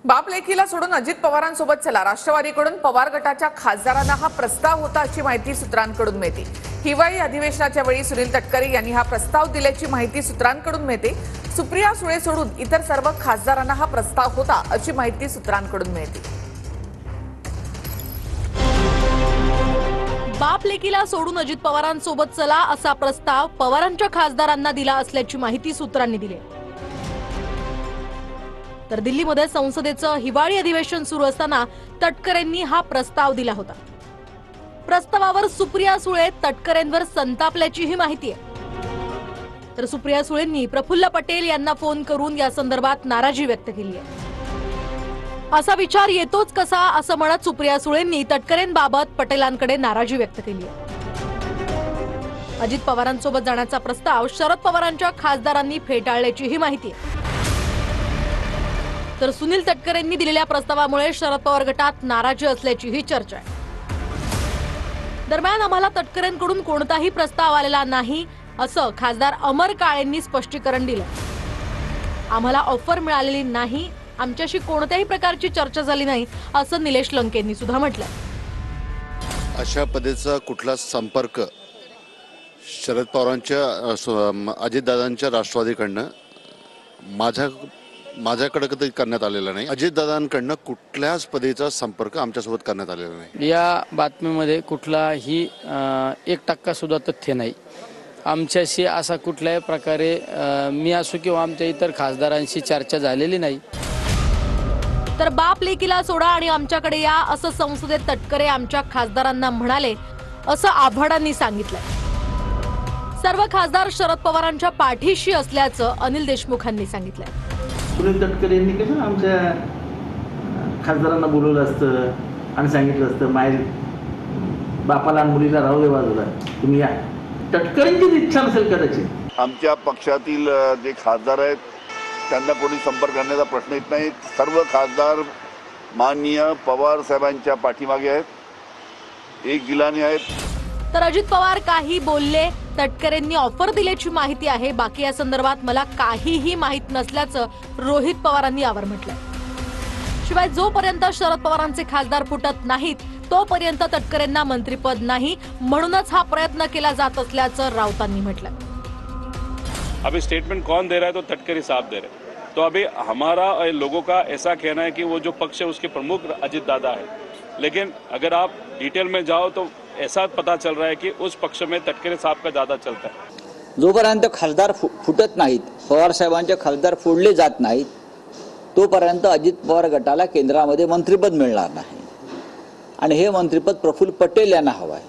बाप लेकीला सोडून अजित पवारांसोबत चला, राष्ट्रवादीकडून पवार गटाच्या खासदारांना हा प्रस्ताव होता अशी माहिती सूत्रांकडून मिळते। हिवाळी अधिवेशनाच्या वेळी सुनील तटकरे यांनी हा प्रस्ताव दिल्याची माहिती सूत्रांकडून मिळते। सुप्रिया सुळे सोडून इतर सर्व खासदारांना हा प्रस्ताव होता अशी माहिती सूत्रांकडून मिळते। बाप लेकीला सोडून अजित पवारांसोबत चला असा प्रस्ताव पवारांच्या खासदारांना दिला असल्याची माहिती सूत्रांनी दिली। तर दिल्लीमध्ये संसदेचं हिवाळी अधिवेशन सुरू असताना तटकरेंनी हा प्रस्ताव दिला होता। प्रस्तावावर सुप्रिया सुळे तटकरेंवर संतापल्याची ही माहिती आहे। तर सुप्रिया सुळेंनी प्रफुल्ल पटेल यांना फोन करून या संदर्भात नाराजी व्यक्त केली आहे। असा विचार येतोच कसा असं म्हणत सुप्रिया सुळेंनी तटकरेंबाबत पटेलांकडे नाराजी व्यक्त केली आहे। अजित पवारांसोबत जाण्याचा प्रस्ताव शरद पवारांच्या खासदारांनी फेटाळल्याची ही माहिती आहे। तर सुनील तटकरेंनी दिलेल्या प्रस्तावामुळे शरद पवार गटात नाराजी असल्याची ही चर्चा आहे। दरम्यान आम्हाला तटकरेंकडून कोणताही प्रस्ताव आलेला नाही असं खासदार अमर काळेंनी स्पष्टीकरण दिलं। आम्हाला ऑफर मिळालेली नाही, आमच्याशी कोणत्याही प्रकारची चर्चा झाली नाही असं निलेश लंकेंनी सुद्धा म्हटलंय। अशा पद्धतीचा कुठला संपर्क शरद पवारांच्या अजितदादांच्या राष्ट्रवादीकडनं माझ्याकडे कधी करण्यात आलेला नाही। अजितदादांकडनं कुठल्याच पद्धतीचा संपर्क आमच्यासोबत करण्यात आलेला नाही। या बातमीमध्ये कुठलाही 1% सुद्धा तथ्य नाही। आमच्याशी असा कुठल्याही प्रकारे मी असो किंवा आमच्या इतर खासदारांशी चर्चा झालेली नाही। तर बाप लेकीला सोडा आणि आमच्याकडे या असं संसदेत तटकरे आमच्या खासदारांना म्हणाले असं आव्हाडांनी सांगितलंय। सर्व खासदार शरद पवारांच्या पाठीशी असल्याचं अनिल देशमुखांनी सांगितलंय। सुनील तटकरे यांनी कसं आमच्या खासदारांना बोलवलं असतं आणि सांगितलं असतं माय बापाला आणि मुलीला राहू दे बाजूला, तुम्ही या। तटकरेंचीच इच्छा नसेल कदाचित। आमच्या पक्षातील जे खासदार आहेत त्यांना कोणी संपर्क करण्याचा प्रश्न येत नाही। सर्व खासदार माननीय पवार साहेबांच्या पाठीमागे आहेत, एक दिलाने आहेत। तर अजित पवार काही बोलले, तटकरेंनी ऑफर दिल्याची माहिती आहे, बाकी या संदर्भात मला काहीही माहित नसल्याचं रोहित पवारांनी यावर म्हटलंय। शिवाय जोपर्यंत शरद पवारांचे खासदार फुटत नाहीत तोपर्यंत तटकरेंना मंत्रिपद नाही, म्हणूनच हा प्रयत्न केला जात असल्याचं राऊतांनी म्हटलंय। अभी स्टेटमेंट कौन दे रहा है? तो तटकरे साहब दे रहे हैं। तो अभी हमारा लोगों का ऐसा कहना है कि वो जो पक्ष है उसके प्रमुख अजित दादा है, लेकिन अगर आप डिटेल में जाओ तो ऐसा पता चल रहा है कि उस पक्ष में तटकरे साहब का ज्यादा चलता है। जोपर्यंत खासदार फुटत नाहीत, पवार साहेबांचे खासदार फोडले जात नाहीत, तोपर्यंत अजित पवार गटाला केंद्रामध्ये मंत्रिपद मिळणार नाही आणि हे मंत्रिपद प्रफुल्ल पटेल यांना हवं आहे।